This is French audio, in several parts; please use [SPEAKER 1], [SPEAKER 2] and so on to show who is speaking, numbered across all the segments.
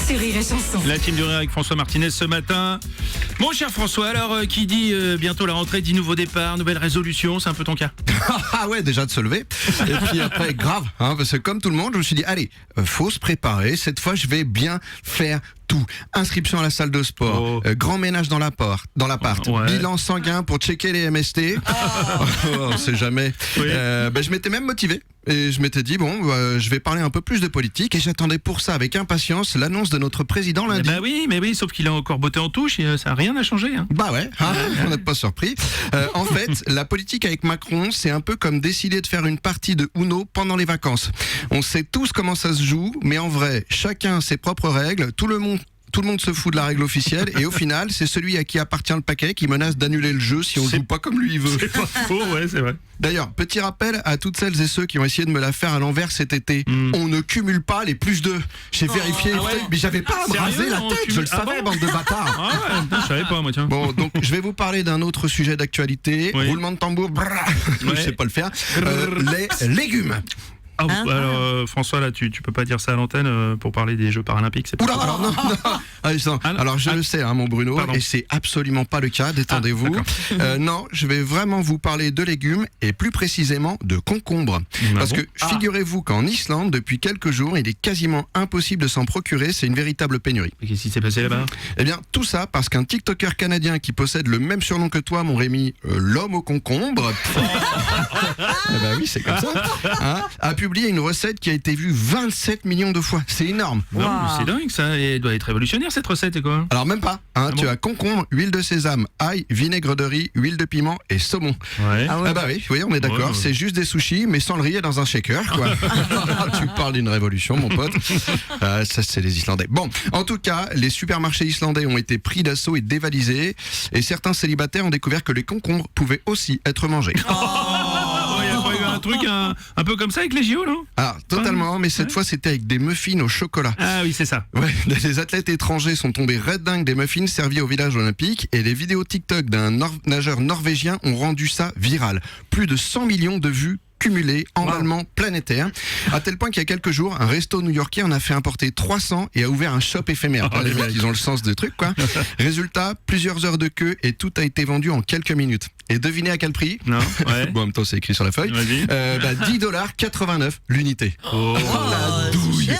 [SPEAKER 1] sur Rire et Chanson.
[SPEAKER 2] La team du rire avec François Martinez ce matin. Mon cher François, alors qui dit bientôt la rentrée dit nouveau départ, nouvelle résolution, c'est un peu ton cas?
[SPEAKER 3] Ah ouais, déjà de se lever. Et puis après, grave, parce que comme tout le monde, je me suis dit, allez, faut se préparer. Cette fois, je vais bien faire tout. Inscription à la salle de sport, grand ménage dans l'appart,
[SPEAKER 2] Ouais.
[SPEAKER 3] bilan sanguin pour checker les MST. On sait jamais.
[SPEAKER 2] Oui.
[SPEAKER 3] Je m'étais même motivé. Et je m'étais dit, je vais parler un peu plus de politique. Et j'attendais pour ça avec impatience l'annonce de notre président lundi.
[SPEAKER 2] Bah oui, mais oui, sauf qu'il a encore botté en touche et ça n'a rien à changer. Hein.
[SPEAKER 3] Bah ouais, on n'est pas surpris. En fait, la politique avec Macron, c'est un peu comme décider de faire une partie de Uno pendant les vacances. On sait tous comment ça se joue, mais en vrai, chacun ses propres règles, tout le monde se fout de la règle officielle et au final, c'est celui à qui appartient le paquet qui menace d'annuler le jeu si on joue pas comme lui il veut.
[SPEAKER 2] C'est pas faux, ouais, c'est vrai.
[SPEAKER 3] D'ailleurs, petit rappel à toutes celles et ceux qui ont essayé de me la faire à l'envers cet été. On ne cumule pas les plus 2. J'ai vérifié, mais j'avais pas à me raser la tête, je le savais, bande de bâtards.
[SPEAKER 2] Ah ouais, putain, je savais pas moi, tiens.
[SPEAKER 3] Bon, donc je vais vous parler d'un autre sujet d'actualité.
[SPEAKER 2] Oui.
[SPEAKER 3] Roulement de tambour, je sais pas le faire. Les légumes.
[SPEAKER 2] Ah, alors François, là, tu peux pas dire ça à l'antenne pour parler des Jeux Paralympiques, c'est pas.
[SPEAKER 3] Oula, alors non. Alors je le sais, mon Bruno,
[SPEAKER 2] pardon.
[SPEAKER 3] et c'est absolument pas le cas, détendez-vous. Non, je vais vraiment vous parler de légumes, et plus précisément de concombres. Parce que figurez-vous qu'en Islande, depuis quelques jours, il est quasiment impossible de s'en procurer, c'est une véritable pénurie.
[SPEAKER 2] Et qu'est-ce qui s'est passé là-bas?
[SPEAKER 3] Eh bien, tout ça parce qu'un TikToker canadien qui possède le même surnom que toi, mon Rémi, l'homme au concombre, oui, c'est comme ça, a publié une recette qui a été vue 27 millions de fois. C'est énorme.
[SPEAKER 2] Non, c'est dingue ça, et elle doit être révolutionnaire cette recette, et quoi?
[SPEAKER 3] Alors même pas, tu as concombre, huile de sésame, ail, vinaigre de riz, huile de piment et saumon.
[SPEAKER 2] Ouais.
[SPEAKER 3] Oui, on est d'accord, c'est juste des sushis mais sans le riz et dans un shaker, quoi. Tu parles d'une révolution, mon pote. Ça, c'est les Islandais. Bon, en tout cas, les supermarchés islandais ont été pris d'assaut et dévalisés, et certains célibataires ont découvert que les concombres pouvaient aussi être mangés.
[SPEAKER 2] Il y a pas eu un truc un peu comme ça avec les JO, non?
[SPEAKER 3] Ah, totalement, mais cette fois c'était avec des muffins au chocolat.
[SPEAKER 2] Ah oui, c'est ça.
[SPEAKER 3] Ouais, les athlètes étrangers sont tombés red dingue des muffins servis au village olympique, et les vidéos TikTok d'un nageur norvégien ont rendu ça viral. Plus de 100 millions de vues cumulé, emballement planétaire, à tel point qu'il y a quelques jours, un resto new-yorkais en a fait importer 300 et a ouvert un shop éphémère. Les mecs, ils ont le sens des trucs, quoi. Résultat, plusieurs heures de queue et tout a été vendu en quelques minutes. Et devinez à quel prix?
[SPEAKER 2] Non, ouais.
[SPEAKER 3] Bon, en même temps, c'est écrit sur la feuille. $10,89 l'unité. La douille.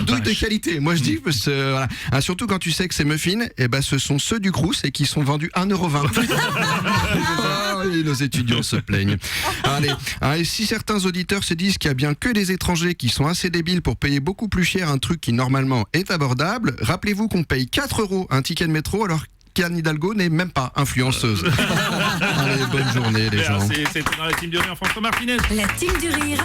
[SPEAKER 3] Douille de qualité. Moi, je dis, voilà. Surtout quand tu sais que ces muffins, ce sont ceux du Crous et qui sont vendus 1,20 €. Et nos étudiants se plaignent. Allez, et si certains auditeurs se disent qu'il y a bien que des étrangers qui sont assez débiles pour payer beaucoup plus cher un truc qui normalement est abordable, rappelez-vous qu'on paye 4 € un ticket de métro alors qu'Anne Hidalgo n'est même pas influenceuse. Allez, bonne journée les gens.
[SPEAKER 2] C'est dans la team du rire, François Martinez.
[SPEAKER 1] La team du rire.